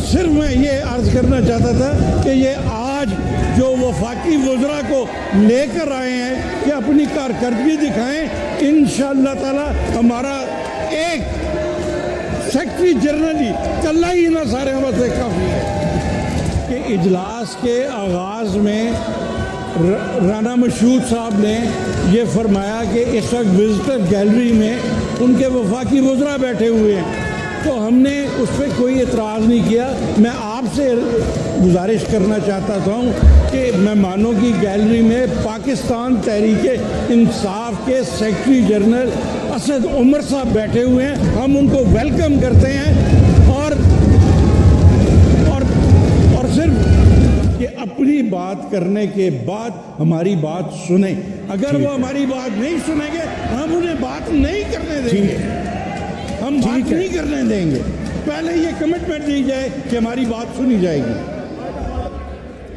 सिर्फ मैं ये अर्ज करना चाहता था कि ये आज जो वफाकी वज़रा को लेकर आए हैं कि अपनी कारकर्दगी दिखाएं, इंशाअल्लाह ताला हमारा एक सेक्रेटरी जनरल ही कल्ला ही ना सारे हम से काफ़ी है कि इजलास के आगाज़ में राना मशहूद साहब ने ये फरमाया कि इस वक्त विजिटर गैलरी में उनके वफाकी वज़रा बैठे हुए हैं, तो हमने उस पर कोई एतराज़ नहीं किया। मैं आपसे गुजारिश करना चाहता था कि मेहमानों की गैलरी में पाकिस्तान तहरीक इंसाफ के सेक्रेटरी जनरल असद उमर साहब बैठे हुए हैं, हम उनको वेलकम करते हैं और सिर्फ कि अपनी बात करने के बाद हमारी बात सुने। अगर वो हमारी बात नहीं सुनेंगे हम उन्हें बात नहीं करने देंगे, हम बात नहीं करने देंगे। पहले ये कमिटमेंट दी जाए कि हमारी बात सुनी जाएगी।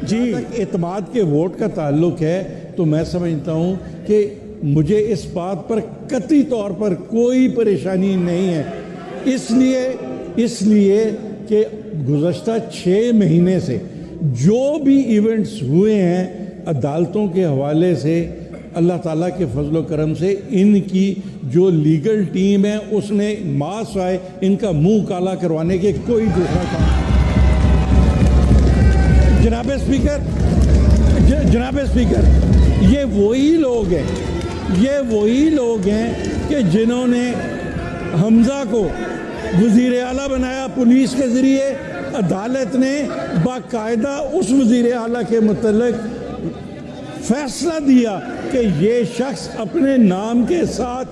जी, एतमाद के वोट का ताल्लुक है तो मैं समझता हूँ कि मुझे इस बात पर कतई तौर पर कोई परेशानी नहीं है, इसलिए कि गुज़श्ता 6 महीने से जो भी इवेंट्स हुए हैं अदालतों के हवाले से, अल्लाह ताला के फजल करम से इनकी जो लीगल टीम है उसने मास आए इनका मुंह काला करवाने के कोई दूसरा काम। जनाब स्पीकर, ये वही लोग हैं कि जिन्होंने हमजा को वज़ीर आला बनाया पुलिस के ज़रिए। अदालत ने बाकायदा उस वज़ीर आला के मुतल्लिक़ फैसला दिया कि ये शख्स अपने नाम के साथ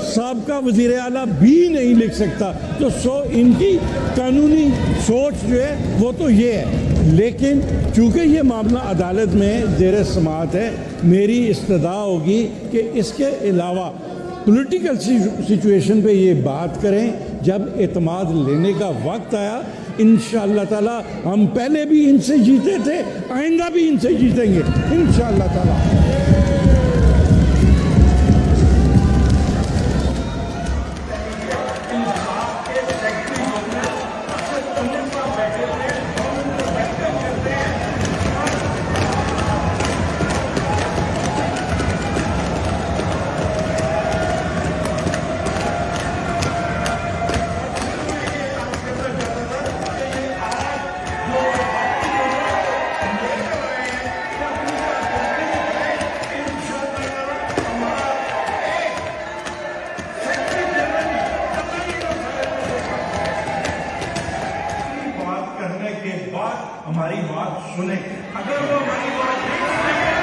साबका वज़ीर आला भी नहीं लिख सकता। तो इनकी कानूनी सोच जो है वो तो ये है, लेकिन चूँकि ये मामला अदालत में ज़ेर समाअत है, मेरी इस्तदा होगी कि इसके अलावा पॉलिटिकल सिचुएशन पे ये बात करें। जब एतमाद लेने का वक्त आया इंशाअल्लाह ताला, हम पहले भी इनसे जीते थे, आइंदा भी इनसे जीतेंगे इंशाअल्लाह ताला। हमारी बात सुने, अगर वो हमारी बात नहीं सुनेंगे